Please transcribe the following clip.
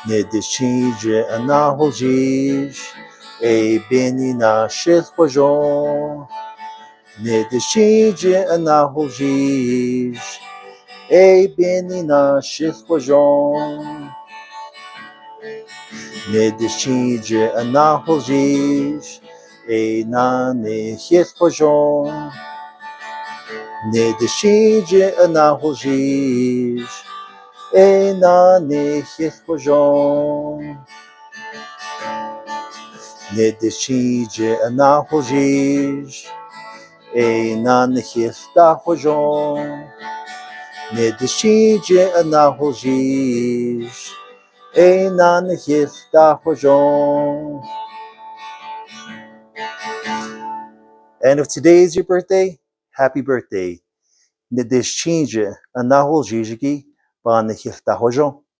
Nedishije anáhoolzhiizhígíí, benina shilhózhó. Nedishije anáhoolzhiizhígíí, benina shilhózhó. Nedishije anáhoolzhiizhígíí, na nihił. Nedishije anáhoolzhiizhígíí, na nihił. Nedishije anáhoolzhiizhígíí, na nihił. Nedishije anáhoolzhiizhígíí, na nihił. And if today is your birthday, happy birthday. Nedishije anáhoolzhiizhígíí, ba nihił.